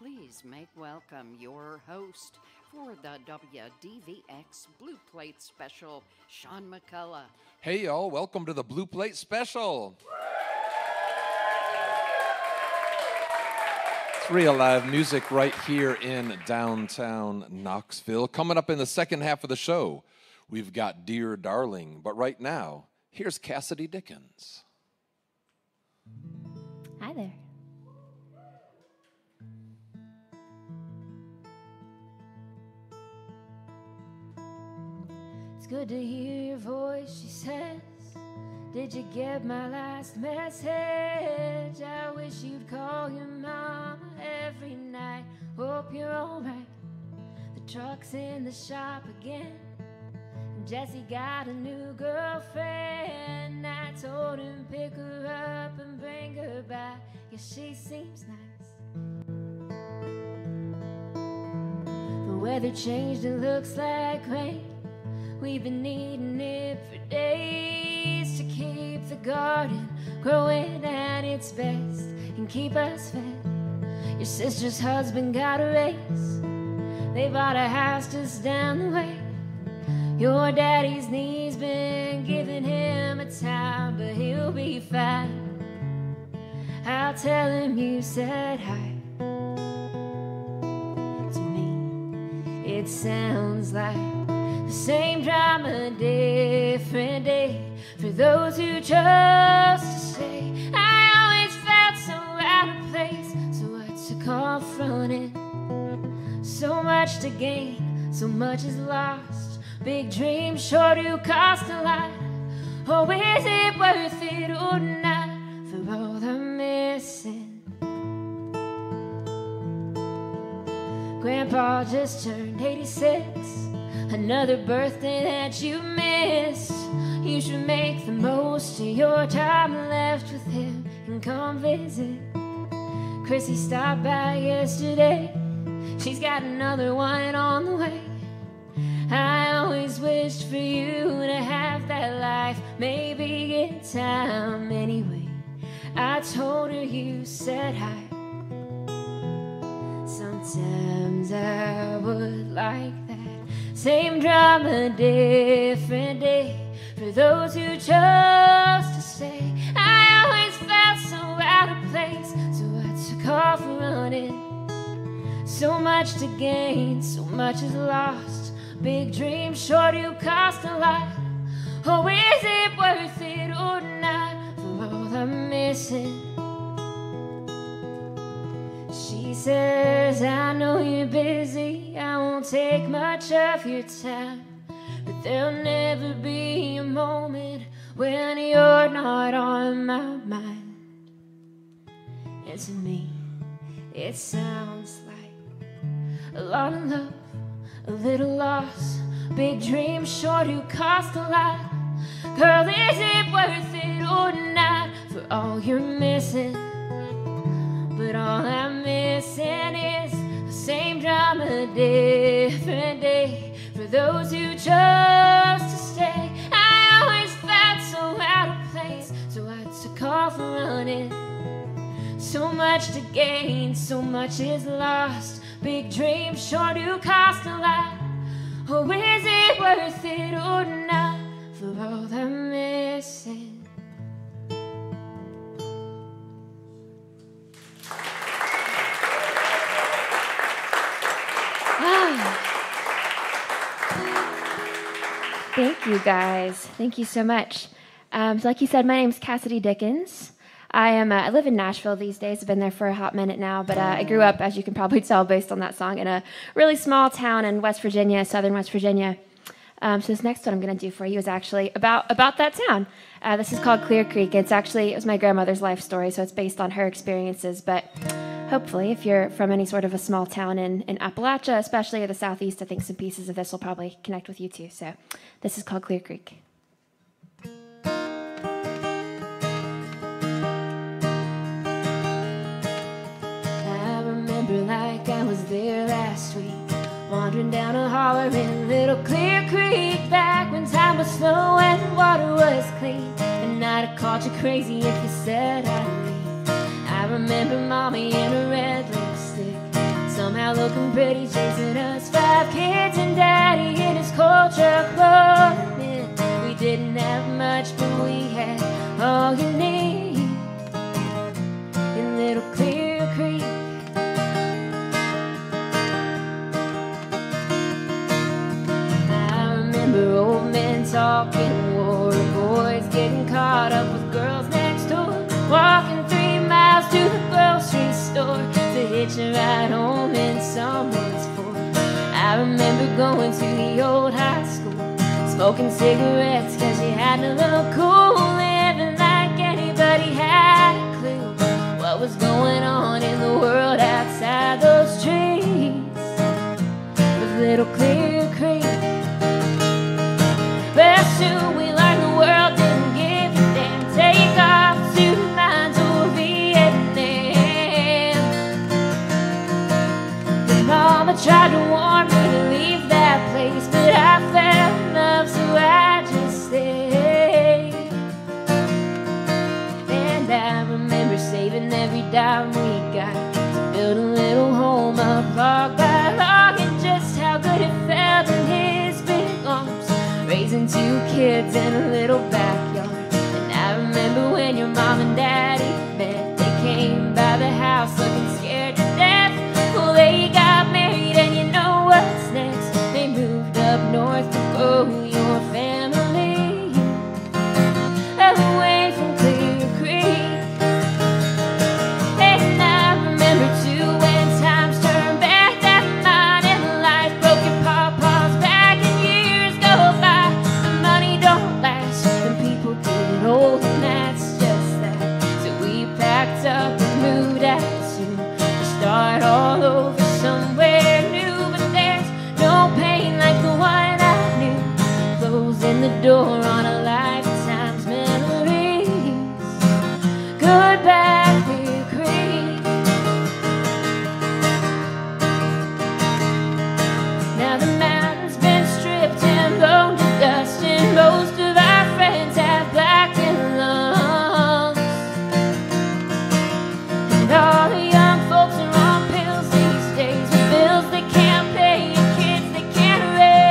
Please make welcome your host for the WDVX Blue Plate Special, Sean McCullough. Hey, y'all. Welcome to the Blue Plate Special. It's real live music right here in downtown Knoxville. Coming up in the second half of the show, we've got Dear Darling. But right now, here's Cassidy Dickens. Hi there. It's good to hear your voice, she says. Did you get my last message? I wish you'd call your mama every night. Hope you're alright. The truck's in the shop again, and Jesse got a new girlfriend. I told him pick her up and bring her back. Yeah, she seems nice. The weather changed, it looks like rain. We've been needing it for days to keep the garden growing at its best and keep us fed. Your sister's husband got a raise. They bought a house just down the way. Your daddy's knees been giving him a time, but he'll be fine. I'll tell him you said hi. To me, it sounds like the same drama, different day. For those who chose to stay, I always felt so out of place. So I took off running. So much to gain, so much is lost. Big dreams sure do cost a lot. Oh, is it worth it or not for all I'm missing? Grandpa just turned 86. Another birthday that you missed. You should make the most of your time left with him and come visit. Chrissy stopped by yesterday. She's got another one on the way. I always wished for you to have that life, maybe in time anyway. I told her you said hi. Sometimes I would like that. Same drama, different day. For those who chose to stay, I always felt so out of place. So I took off running. So much to gain, so much is lost. Big dreams sure do cost a lot. Oh, is it worth it or not for all I'm missing? She says, I know you're busy, I won't take much of your time, but there'll never be a moment when you're not on my mind. And to me, it sounds like a lot of love, a little loss. Big dreams sure do cost a lot. Girl, is it worth it or not for all you're missing? But all I'm missing is the same drama, different day. For those who chose to stay, I always felt so out of place. So I took off running. So much to gain, so much is lost. Big dreams sure do cost a lot. Oh, is it worth it or not for all I'm missing? Thank you, guys. Thank you so much. So like you said, my name's Cassidy Dickens. I live in Nashville these days. I've been there for a hot minute now, but I grew up, as you can probably tell based on that song, in a really small town in West Virginia, southern West Virginia. So this next one I'm going to do for you is actually about that town. This is called Clear Creek. It was my grandmother's life story, so it's based on her experiences. But hopefully, if you're from any sort of a small town in Appalachia, especially or the southeast, I think some pieces of this will probably connect with you too. So this is called Clear Creek. I remember like I was there last week, wandering down a holler in Little Clear Creek, back when time was slow and water was clean, and I'd have called you crazy if you said I'd leave. I remember Mommy in a red lipstick, out looking pretty, chasing us 5 kids and daddy in his cold truck loaded. We didn't have much, but we had all you need in Little Clear Creek. I remember old men talking war, boys getting caught up with girls next door, walking 3 miles to the grocery store to hitch a ride home in someone's Ford. I remember going to the old high school, smoking cigarettes cause you had to look cool, living like anybody had a clue what was going on in the world outside those trees of Little Clear Creek. Well, soon we learned the world didn't give a damn. Take off to the mines or Vietnam. But Mama tried to warn me to leave that place, but I fell in love, so I just stayed. And I remember saving every dime we got to build a little home up log by log, and just how good it felt in his big arms, raising 2 kids in a little backyard. And I remember when your mom and daddy met, they came by the house looking scared to death. Well, they got married and you know what's next. They moved up north to grow your family away from Clear Creek. And I remember too when times turned back, that mine and life broke your papa's back, and years go by, the money don't last, and people get old, and that's just that. So we packed up and moved out soon to start all over somewhere new. But there's no pain like the one I knew, closing the door on a lifetime's memories. Goodbye, Clear Creek. Now the mountain's been stripped and blown to dust, and most of our friends have blackened lungs. And all the young folks are on pills these days, with bills they can't pay and kids they can't raise.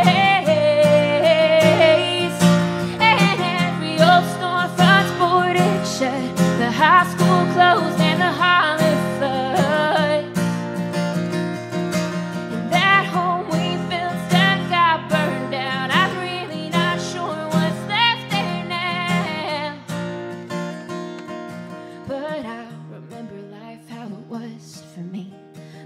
And every old storefront's boarded shut, the high school closed and the Holly floods. And that home we built that got burned down, I'm really not sure what's left there now. But I remember life how it was for me,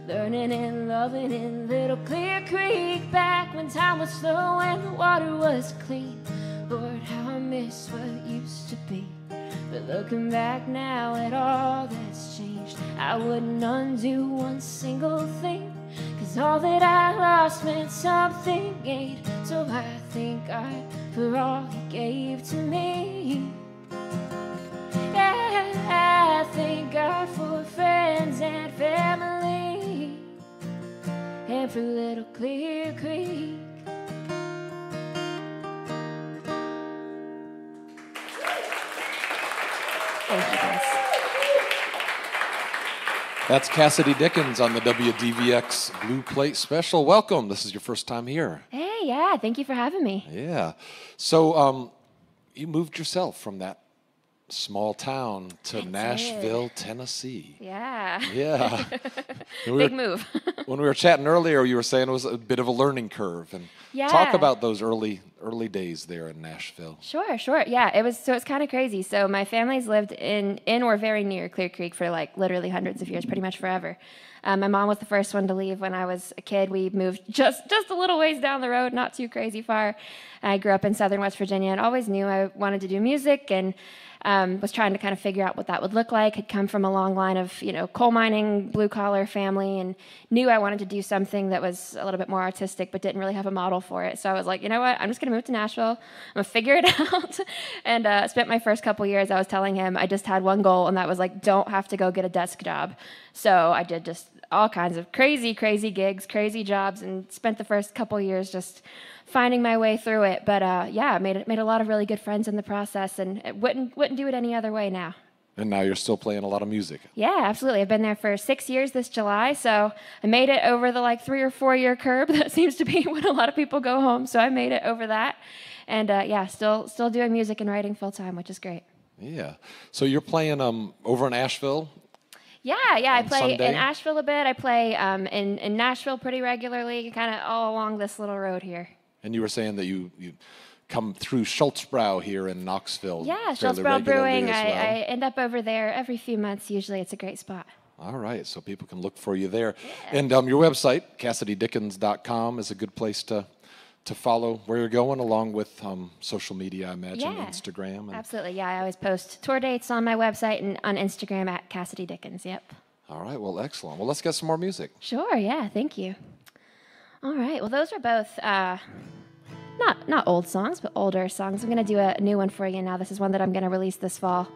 learning and loving in Little Clear Creek, back when time was slow and the water was clean. Lord, how I miss what used to be. But looking back now at all that's changed, I wouldn't undo one single thing, cause all that I lost meant something gained. So I thank God for all he gave to me. Yeah, I thank God for friends and family, and for Little Clear Creek. Thank you, guys. That's Cassidy Dickens on the WDVX Blue Plate Special. Welcome. This is your first time here. Hey, yeah, thank you for having me. Yeah. So you moved yourself from that small town to Nashville, Tennessee. Yeah. Yeah. Big move. When we were chatting earlier, you were saying it was a bit of a learning curve. And Yeah. talk about those early days there in Nashville. Sure. Yeah, it's kind of crazy. So my family's lived in or very near Clear Creek for like literally hundreds of years, pretty much forever. My mom was the first one to leave when I was a kid. We moved just a little ways down the road, not too crazy far. I grew up in southern West Virginia and always knew I wanted to do music, and was trying to kind of figure out what that would look like. Had come from a long line of, coal mining, blue collar family, and knew I wanted to do something that was a little bit more artistic, but didn't really have a model for it. So I was like, you know what? I'm just gonna move to Nashville. I'm gonna figure it out. And spent my first couple years. I was telling him I just had one goal, and that was like, don't have to go get a desk job. So I did just all kinds of crazy gigs, crazy jobs, and spent the first couple years just finding my way through it. But made a lot of really good friends in the process, and wouldn't do it any other way now. And now you're still playing a lot of music. Yeah, absolutely. I've been there for 6 years this July, so I made it over the 3 or 4 year curb. That seems to be when a lot of people go home, so I made it over that. And yeah, still doing music and writing full time, which is great. Yeah. So you're playing over in Asheville? Yeah. I play Sunday? in Asheville a bit. I play in Nashville pretty regularly, kind of all along this little road here. And you were saying that you come through Schultzbrow here in Knoxville. Yeah, fairly Schultzbrow regularly Brewing. as well. I end up over there every few months. Usually, it's a great spot. All right, so people can look for you there. Yeah. And your website, CassidyDickens.com, is a good place to follow where you're going, along with social media, I imagine, Yeah, Instagram. And absolutely. Yeah, I always post tour dates on my website and on Instagram at Cassidy Dickens. Yep. all right, well, excellent. Well, let's get some more music. Sure. Yeah. Thank you. All right. Well, those are both not old songs, but older songs. I'm going to do a new one for you now. This is one that I'm going to release this fall.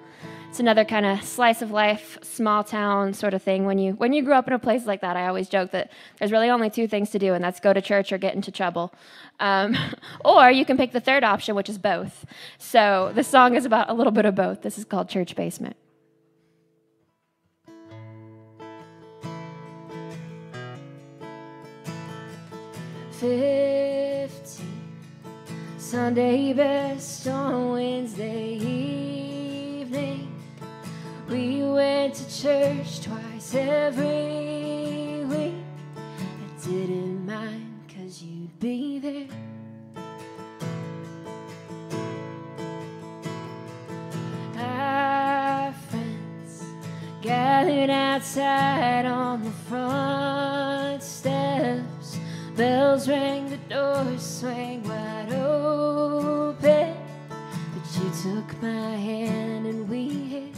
It's another kind of slice of life, small town sort of thing. When you grew up in a place like that, I always joke that there's really only two things to do, and that's go to church or get into trouble. Or you can pick the third option, which is both. So this song is about a little bit of both. This is called Church Basement. Sunday best on Wednesday evening. We went to church twice every week. I didn't mind 'cause you'd be there. Our friends gathered outside on the front steps. Bells rang, the doors swang wide open. But you took my hand and we hid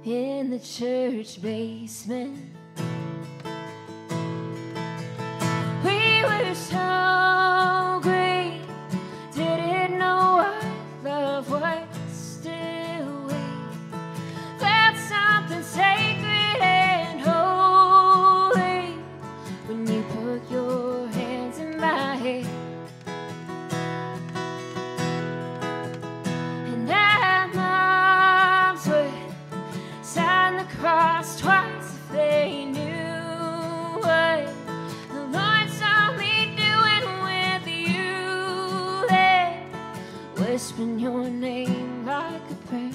in the church basement. We were so green, didn't know our love was still weak. Felt something sacred and holy when you put your hands in my hair. And our moms would sign the cross twice if they knew what the Lord saw me doing with you there, whispering your name like a prayer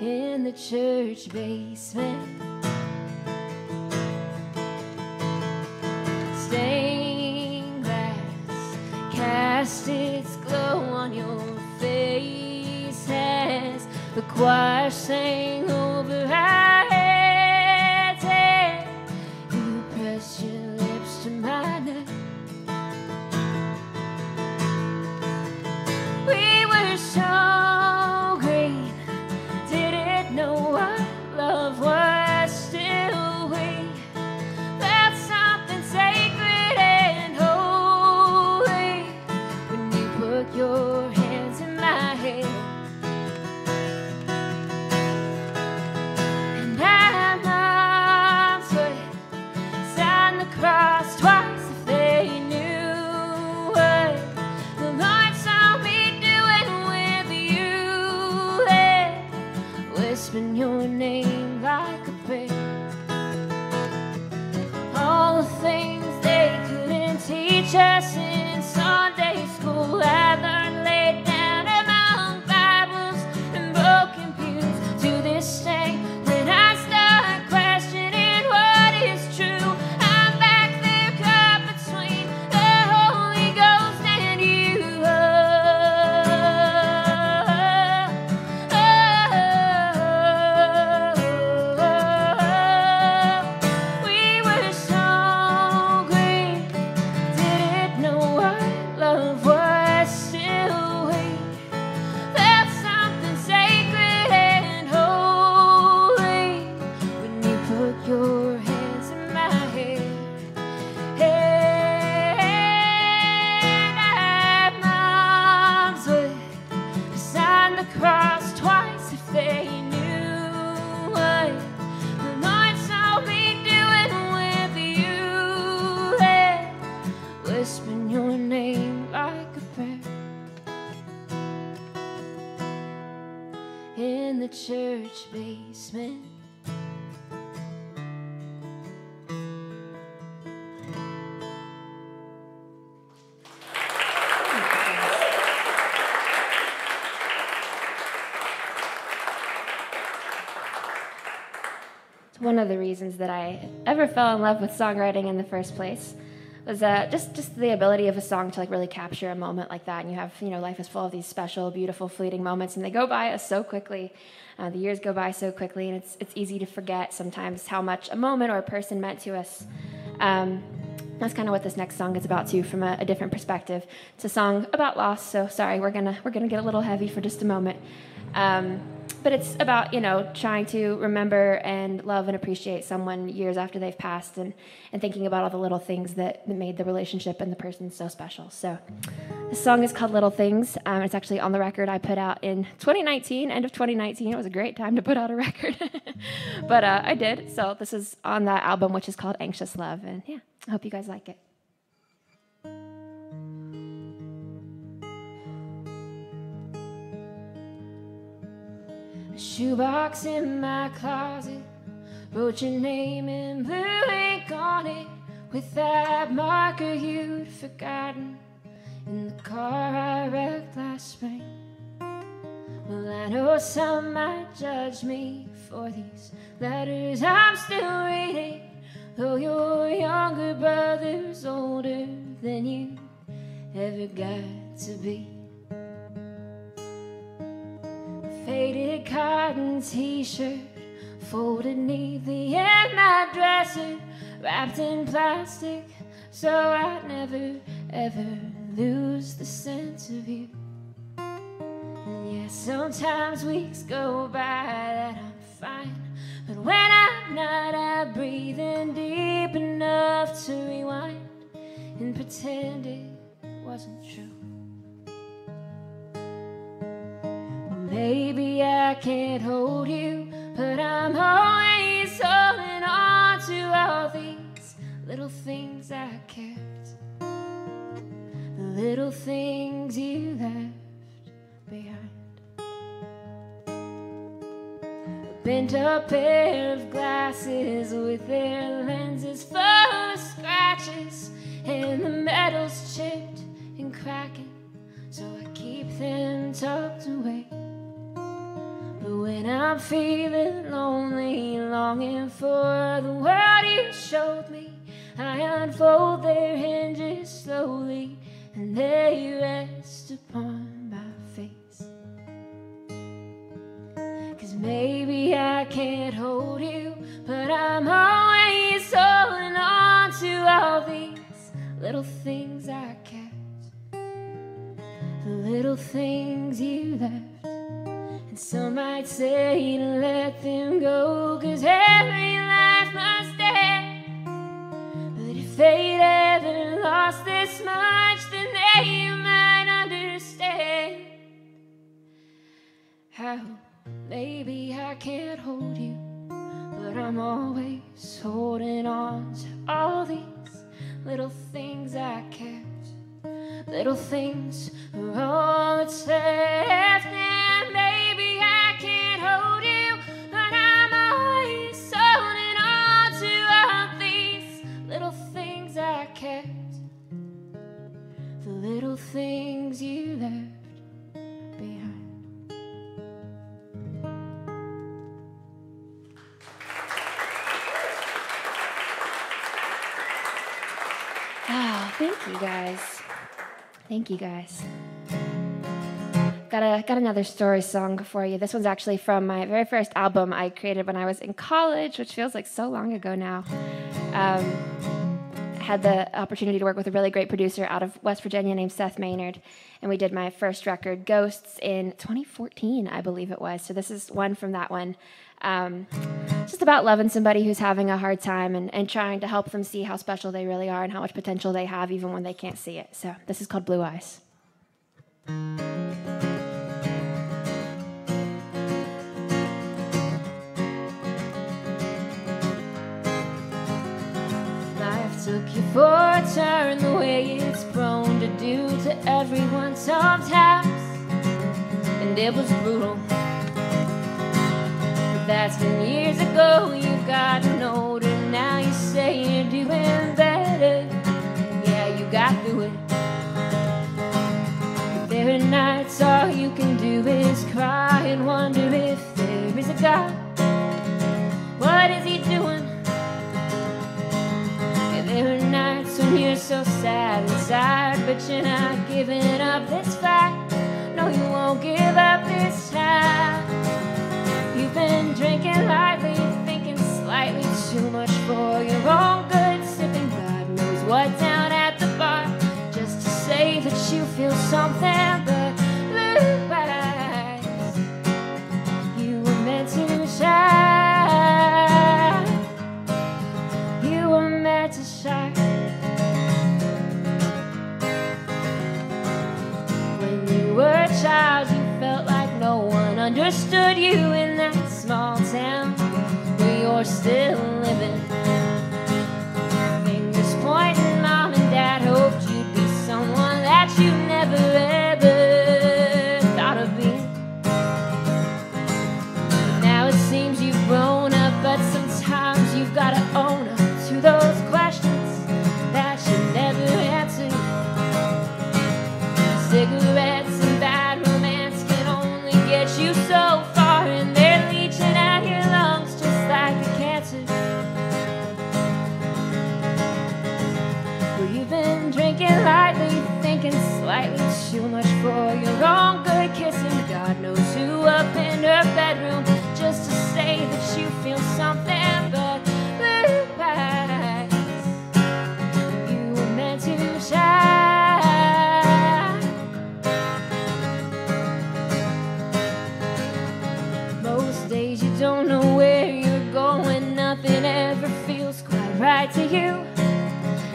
in the church basement. Stained glass cast its glow on your face as the choir sang over our heads, and you pressed your lips to my neck. We were so green, didn't know our love was still weak. Felt something sacred and holy when you put your hands in my hair. And our moms would sign the cross twice if they knew what the Lord saw me doing with you there, whispering your name like a prayer. All the things they couldn't teach us in Sunday school, I learned laid down among Bibles and broken pews. To this day, when I start questioning what is true, I'm back there caught between the Holy Ghost and you. church basement. One of the reasons that I ever fell in love with songwriting in the first place was just the ability of a song to like really capture a moment like that. And you have, life is full of these special, beautiful, fleeting moments, and they go by us so quickly. The years go by so quickly, and it's easy to forget sometimes how much a moment or a person meant to us. That's kind of what this next song is about too, from a different perspective. It's a song about loss, so sorry, we're gonna get a little heavy for just a moment. But it's about, trying to remember and love and appreciate someone years after they've passed, and thinking about all the little things that made the relationship and the person so special. So this song is called Little Things. It's actually on the record I put out in 2019, end of 2019. It was a great time to put out a record. But I did. So this is on that album, which is called Anxious Love. And yeah, I hope you guys like it. Shoebox in my closet, wrote your name in blue ink on it, with that marker you'd forgotten in the car I wrecked last spring. Well, I know some might judge me for these letters I'm still reading, though your younger brother's older than you ever got to be. Faded cotton t-shirt, folded neatly in my dresser, wrapped in plastic, so I'd never, ever lose the sense of you. And yeah, sometimes weeks go by that I'm fine, but when I'm not, I breathe in deep enough to rewind and pretend it wasn't true. Maybe I can't hold you, but I'm always holding on to all these little things I kept, the little things you left behind. A bent up pair of glasses with their lenses full of scratches, and the metal's chipped and cracking, so I keep them tucked away. But when I'm feeling lonely, longing for the world you showed me, I unfold their hinges slowly, and they rest upon my face. 'Cause maybe I can't hold you, but I'm always holding on to all these little things I kept, the little things you left. And some might say to let them go, 'cause every life must end. But if they'd ever lost this much, then they might understand how maybe I can't hold you, but I'm always holding on to all these little things I kept. Little things are all that's left, and maybe I can't hold you, but I'm always holding on to all these little things I kept, the little things you left behind. Oh, thank you guys. Thank you guys. Got another story song for you. This one's actually from my very first album I created when I was in college, which feels like so long ago now. I had the opportunity to work with a really great producer out of West Virginia named Seth Maynard, and we did my first record, Ghosts, in 2014, I believe it was. So this is one from that one. Just about loving somebody who's having a hard time and trying to help them see how special they really are and how much potential they have even when they can't see it. So this is called Blue Eyes. Life took you for a turn the way it's prone to do to everyone sometimes, and it was brutal. that's been years ago. You've gotten older, now you say you're doing better. Yeah, you got through it. But there are nights all you can do is cry and wonder if there is a God. What is he doing? And there are nights when you're so sad inside, but you're not giving up this fight. No, you won't give up this time. You've been drinking lightly, thinking slightly too much for your own good, sipping God knows what down at the bar, just to say that you feel something. But blue eyes, you were meant to shine. You were meant to shine. When you were a child, you felt like no one understood you in that small town where you're still living. Fingers pointing, mom and dad hoped you'd be someone that you never ever thought of being. Now it seems you've grown up, but sometimes you've got to own up to those questions that you never answered. Cigarettes and bad romance can only get you so far, and they're leaching out your lungs just like a cancer. Well, you've been drinking lightly, thinking slightly too much for your own good, kissing God knows who up in her bedroom just to say that you feel something. But blue eyes, you were meant to shine. Most days you don't know where you're going, nothing ever feels quite right to you.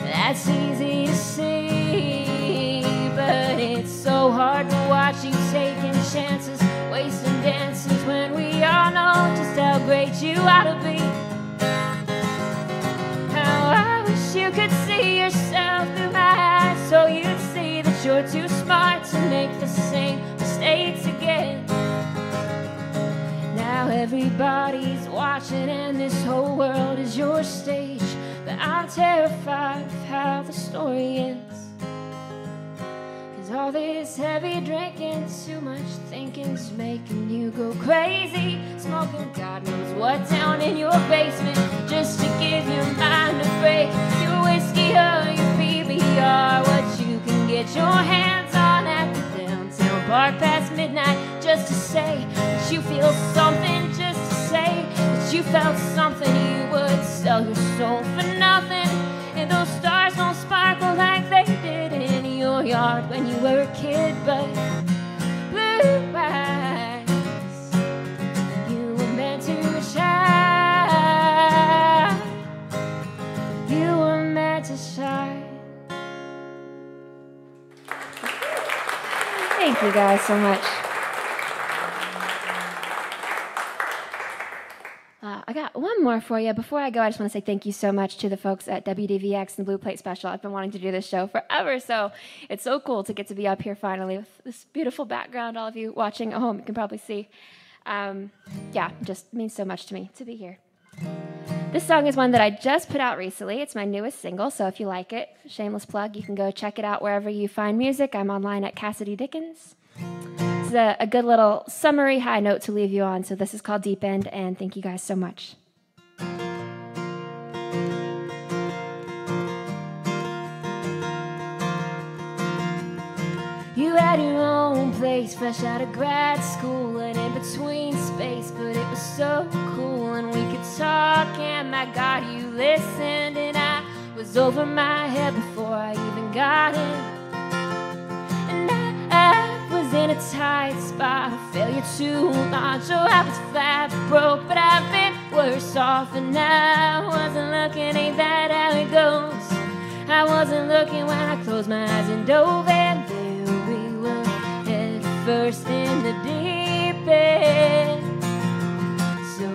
That's easy to see, but it's so hard to watch you taking chances, wasting dances when we all know just how great you ought to be. How I wish you could see yourself through my eyes, so you'd see that you're too smart to make the same mistakes again. Now everybody's watching and this whole world is your stage, but I'm terrified of how the story ends. Cause all this heavy drinking, too much thinking's making you go crazy. Smoking God knows what down in your basement just to give your mind a break. Your whiskey or your PBR, what you can get your hands on at the downtown park past midnight, just to say that you feel something, just to say that you felt something. You would sell your soul for nothing, and those stars don't sparkle like they did in your yard when you were a kid. But blue eyes, you were meant to shine. You were meant to shine. Thank you guys so much. I got one more for you. Before I go, I just want to say thank you so much to the folks at WDVX and Blue Plate Special. I've been wanting to do this show forever, so it's so cool to get to be up here finally with this beautiful background. All of you watching at home, you can probably see. Yeah, just means so much to me to be here. This song is one that I just put out recently. It's my newest single, so if you like it, shameless plug, you can go check it out wherever you find music. I'm online at Cassidy Dickens. It's a good little summary high note to leave you on. So this is called Deep End, and thank you guys so much. You had your own place, fresh out of grad school, and in between space, but it was so cool, and we could talk, and my God, you listened, and I was over my head before I even got in. I was in a tight spot, a failure too large, so I was flat broke, but I've been worse off, and I wasn't looking, ain't that how it goes? I wasn't looking when I closed my eyes and dove in. There we were, head first in the deep end. So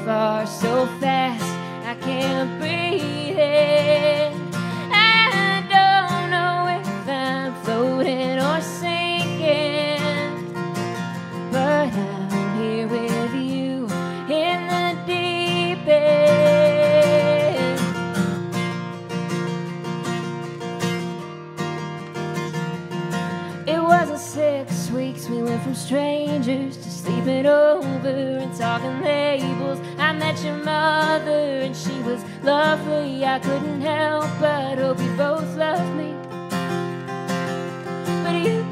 far, so fast, I can't breathe in. I don't know if I'm floating or sinking, but I'm here with you in the and talking labels. I met your mother and she was lovely. I couldn't help but hope you both loved me. But you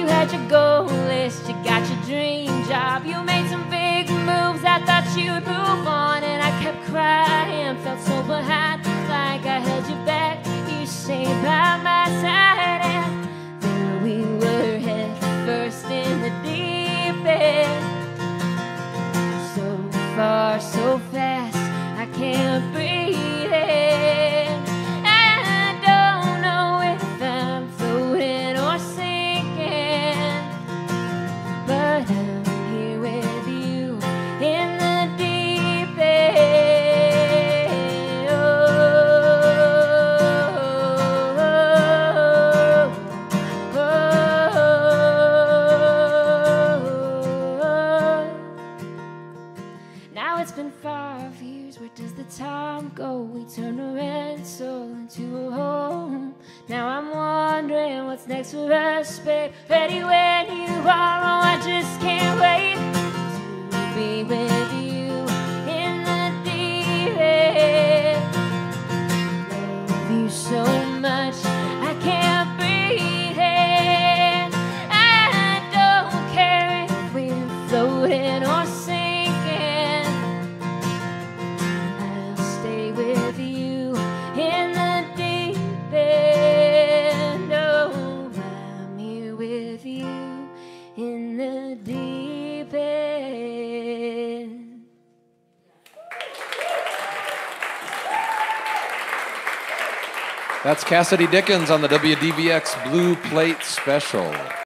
had your goal list, you got your dream job. You made some big moves, I thought you'd move on. And I kept crying, felt so behind, like I held you back. You stayed by my side and there we were, head first in the deep end. So far, so fast, I can't breathe in. I don't know if I'm floating or sinking, but I'm here with you in the deep end. Now it's been 5 years, where does the time go? We turned a rental into a home. Now I'm wondering what's next for us, babe. Ready when you are, oh, I just can't wait to be with you in the deep end. Love you so much, I can't breathe in. I don't care if we're floating or sinking, I'll stay with you in the deep end. Oh, I'm here with you in the deep end. That's Cassidy Dickens on the WDVX Blue Plate Special.